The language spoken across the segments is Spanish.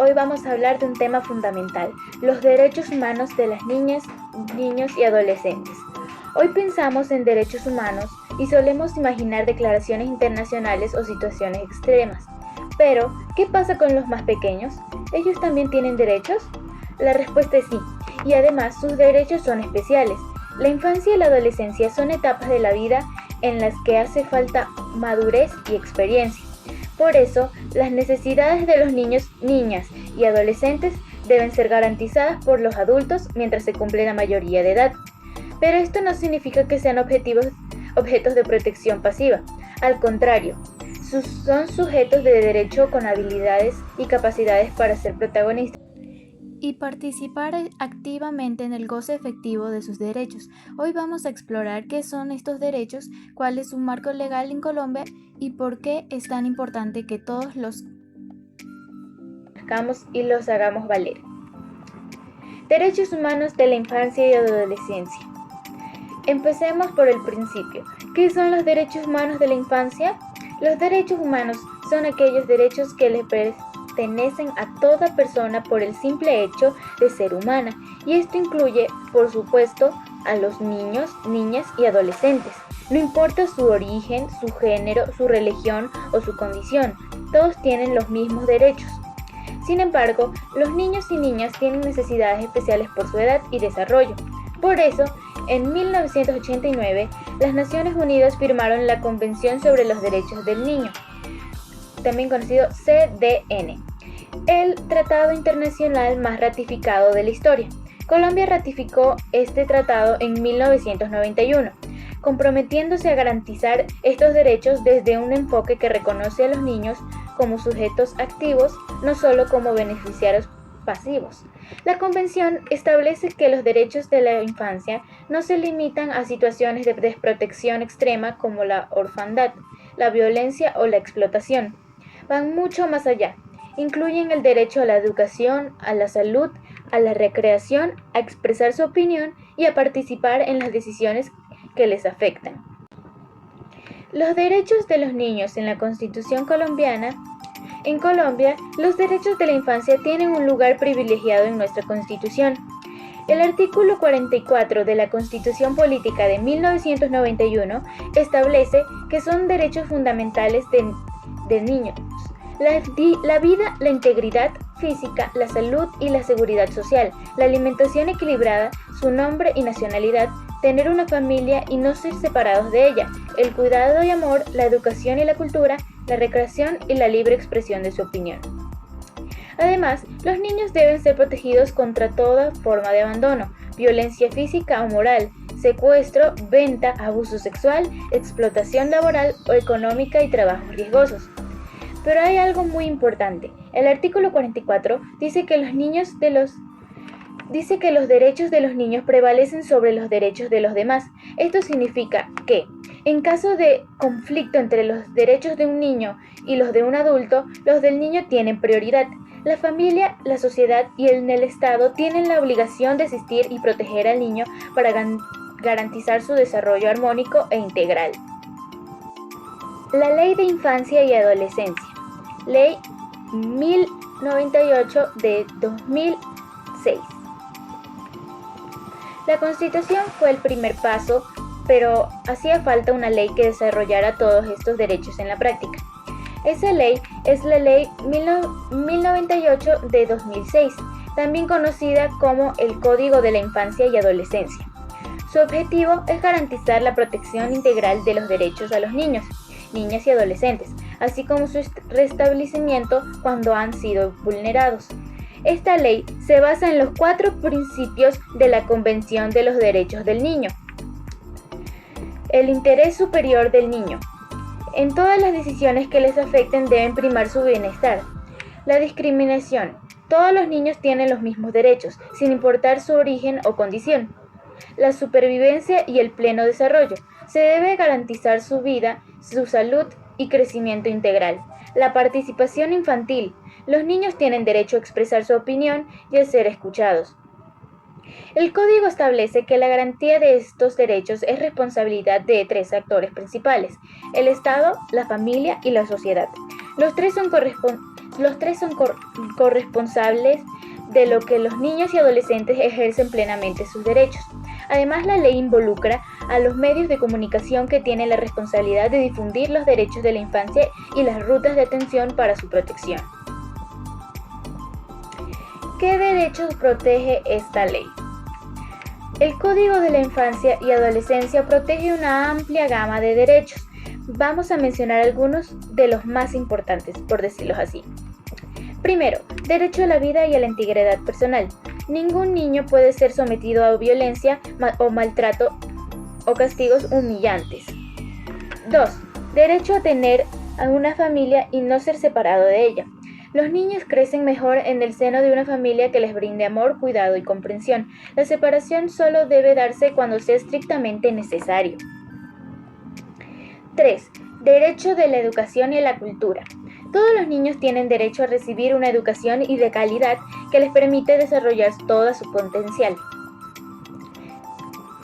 hoy vamos a hablar de un tema fundamental, los derechos humanos de las niñas, niños y adolescentes. Hoy pensamos en derechos humanos y solemos imaginar declaraciones internacionales o situaciones extremas. Pero, ¿qué pasa con los más pequeños? ¿Ellos también tienen derechos? La respuesta es sí, y además sus derechos son especiales. La infancia y la adolescencia son etapas de la vida en las que hace falta madurez y experiencia. Por eso, las necesidades de los niños, niñas y adolescentes deben ser garantizadas por los adultos mientras se cumple la mayoría de edad. Pero esto no significa que sean objetos de protección pasiva. Al contrario, son sujetos de derecho con habilidades y capacidades para ser protagonistas y participar activamente en el goce efectivo de sus derechos. Hoy vamos a explorar qué son estos derechos, cuál es su marco legal en Colombia y por qué es tan importante que todos los conozcamos y los hagamos valer. Derechos humanos de la infancia y adolescencia. Empecemos por el principio. ¿Qué son los derechos humanos de la infancia? Los derechos humanos son aquellos derechos que le pertenecen a toda persona por el simple hecho de ser humana, y esto incluye, por supuesto, a los niños, niñas y adolescentes. No importa su origen, su género, su religión o su condición, todos tienen los mismos derechos. Sin embargo, los niños y niñas tienen necesidades especiales por su edad y desarrollo. Por eso, en 1989, las Naciones Unidas firmaron la Convención sobre los Derechos del Niño, también conocido CDN, el tratado internacional más ratificado de la historia. Colombia ratificó este tratado en 1991, comprometiéndose a garantizar estos derechos desde un enfoque que reconoce a los niños como sujetos activos, no solo como beneficiarios pasivos. La Convención establece que los derechos de la infancia no se limitan a situaciones de desprotección extrema como la orfandad, la violencia o la explotación. Van mucho más allá. Incluyen el derecho a la educación, a la salud, a la recreación, a expresar su opinión y a participar en las decisiones que les afectan. Los derechos de los niños en la Constitución colombiana. En Colombia, los derechos de la infancia tienen un lugar privilegiado en nuestra Constitución. El artículo 44 de la Constitución Política de 1991 establece que son derechos fundamentales de niños: la vida, la integridad física, la salud y la seguridad social, la alimentación equilibrada, su nombre y nacionalidad, tener una familia y no ser separados de ella, el cuidado y amor, la educación y la cultura, la recreación y la libre expresión de su opinión. Además, los niños deben ser protegidos contra toda forma de abandono, violencia física o moral, secuestro, venta, abuso sexual, explotación laboral o económica y trabajos riesgosos. Pero hay algo muy importante. El artículo 44 dice que los derechos de los niños prevalecen sobre los derechos de los demás. Esto significa que, en caso de conflicto entre los derechos de un niño y los de un adulto, los del niño tienen prioridad. La familia, la sociedad y el Estado tienen la obligación de asistir y proteger al niño para garantizar su desarrollo armónico e integral. La Ley de Infancia y Adolescencia, Ley 1098 de 2006. La Constitución fue el primer paso, pero hacía falta una ley que desarrollara todos estos derechos en la práctica. Esa ley es la Ley 1098 de 2006, también conocida como el Código de la Infancia y Adolescencia. Su objetivo es garantizar la protección integral de los derechos a los niños, niñas y adolescentes, así como su restablecimiento cuando han sido vulnerados. Esta ley se basa en los 4 principios de la Convención de los Derechos del Niño. El interés superior del niño. En todas las decisiones que les afecten deben primar su bienestar. La discriminación. Todos los niños tienen los mismos derechos, sin importar su origen o condición. La supervivencia y el pleno desarrollo. Se debe garantizar su vida, su salud y crecimiento integral. La participación infantil. Los niños tienen derecho a expresar su opinión y a ser escuchados. El Código establece que la garantía de estos derechos es responsabilidad de 3 actores principales: el Estado, la familia y la sociedad. Los 3 los tres son corresponsables de lo que los niños y adolescentes ejercen plenamente sus derechos. Además, la ley involucra a los medios de comunicación que tienen la responsabilidad de difundir los derechos de la infancia y las rutas de atención para su protección. ¿Qué derechos protege esta ley? El Código de la Infancia y Adolescencia protege una amplia gama de derechos. Vamos a mencionar algunos de los más importantes, por decirlo así. Primero, derecho a la vida y a la integridad personal. Ningún niño puede ser sometido a violencia o maltrato o castigos humillantes. 2. Derecho a tener a una familia y no ser separado de ella. Los niños crecen mejor en el seno de una familia que les brinde amor, cuidado y comprensión. La separación solo debe darse cuando sea estrictamente necesario. 3. Derecho de la educación y la cultura. Todos los niños tienen derecho a recibir una educación y de calidad que les permite desarrollar todo su potencial.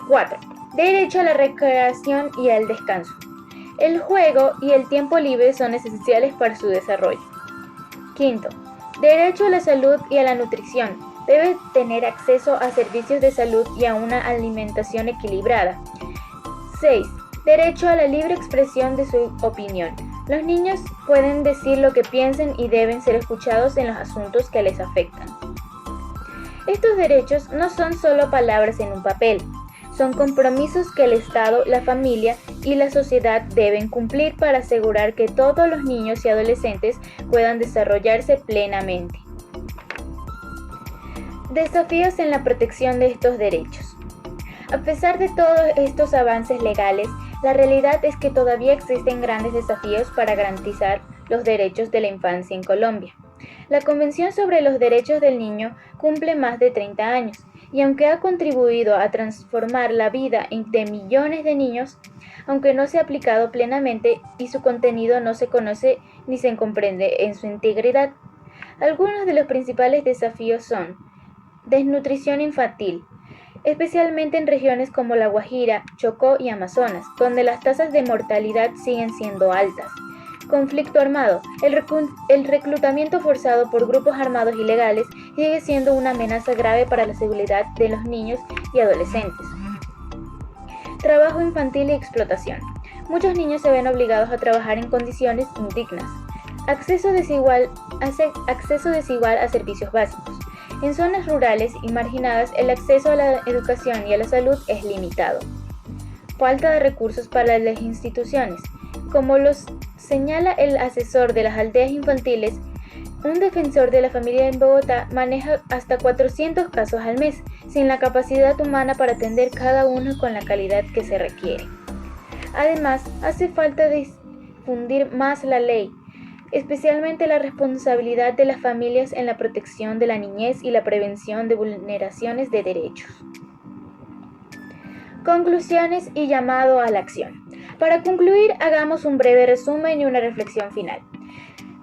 4. Derecho a la recreación y al descanso. El juego y el tiempo libre son esenciales para su desarrollo. 5. Derecho a la salud y a la nutrición. Debe tener acceso a servicios de salud y a una alimentación equilibrada. 6. Derecho a la libre expresión de su opinión. Los niños pueden decir lo que piensen y deben ser escuchados en los asuntos que les afectan. Estos derechos no son solo palabras en un papel, son compromisos que el Estado, la familia y la sociedad deben cumplir para asegurar que todos los niños y adolescentes puedan desarrollarse plenamente. Desafíos en la protección de estos derechos. A pesar de todos estos avances legales, la realidad es que todavía existen grandes desafíos para garantizar los derechos de la infancia en Colombia. La Convención sobre los Derechos del Niño cumple más de 30 años y aunque ha contribuido a transformar la vida de millones de niños, aunque no se ha aplicado plenamente y su contenido no se conoce ni se comprende en su integridad. Algunos de los principales desafíos son desnutrición infantil, especialmente en regiones como La Guajira, Chocó y Amazonas, donde las tasas de mortalidad siguen siendo altas. Conflicto armado. El reclutamiento forzado por grupos armados ilegales sigue siendo una amenaza grave para la seguridad de los niños y adolescentes. Trabajo infantil y explotación. Muchos niños se ven obligados a trabajar en condiciones indignas. Acceso desigual a servicios básicos. En zonas rurales y marginadas, el acceso a la educación y a la salud es limitado. Falta de recursos para las instituciones. Como los señala el asesor de las aldeas infantiles, un defensor de la familia en Bogotá maneja hasta 400 casos al mes, sin la capacidad humana para atender cada uno con la calidad que se requiere. Además, hace falta difundir más la ley, especialmente la responsabilidad de las familias en la protección de la niñez y la prevención de vulneraciones de derechos. Conclusiones y llamado a la acción. Para concluir, hagamos un breve resumen y una reflexión final.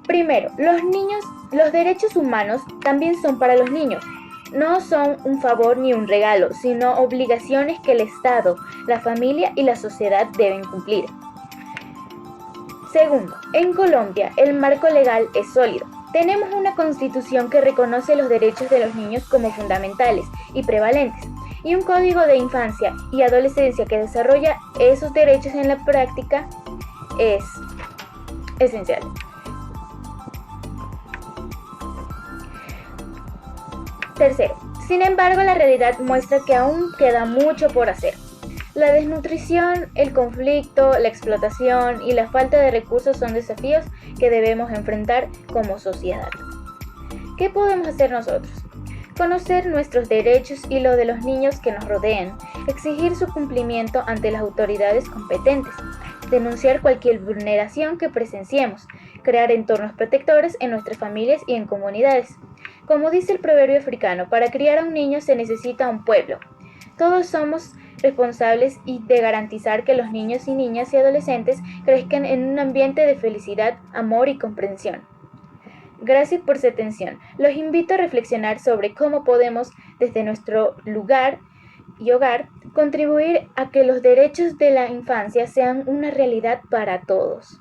Primero, los derechos humanos también son para los niños. No son un favor ni un regalo, sino obligaciones que el Estado, la familia y la sociedad deben cumplir. Segundo, en Colombia el marco legal es sólido. Tenemos una constitución que reconoce los derechos de los niños como fundamentales y prevalentes, y un código de infancia y adolescencia que desarrolla esos derechos en la práctica es esencial. Tercero, sin embargo, la realidad muestra que aún queda mucho por hacer. La desnutrición, el conflicto, la explotación y la falta de recursos son desafíos que debemos enfrentar como sociedad. ¿Qué podemos hacer nosotros? Conocer nuestros derechos y los de los niños que nos rodean, exigir su cumplimiento ante las autoridades competentes, denunciar cualquier vulneración que presenciemos, crear entornos protectores en nuestras familias y en comunidades. Como dice el proverbio africano, para criar a un niño se necesita un pueblo. Todos somos responsables de garantizar que los niños y niñas y adolescentes crezcan en un ambiente de felicidad, amor y comprensión. Gracias por su atención. Los invito a reflexionar sobre cómo podemos, desde nuestro lugar y hogar, contribuir a que los derechos de la infancia sean una realidad para todos.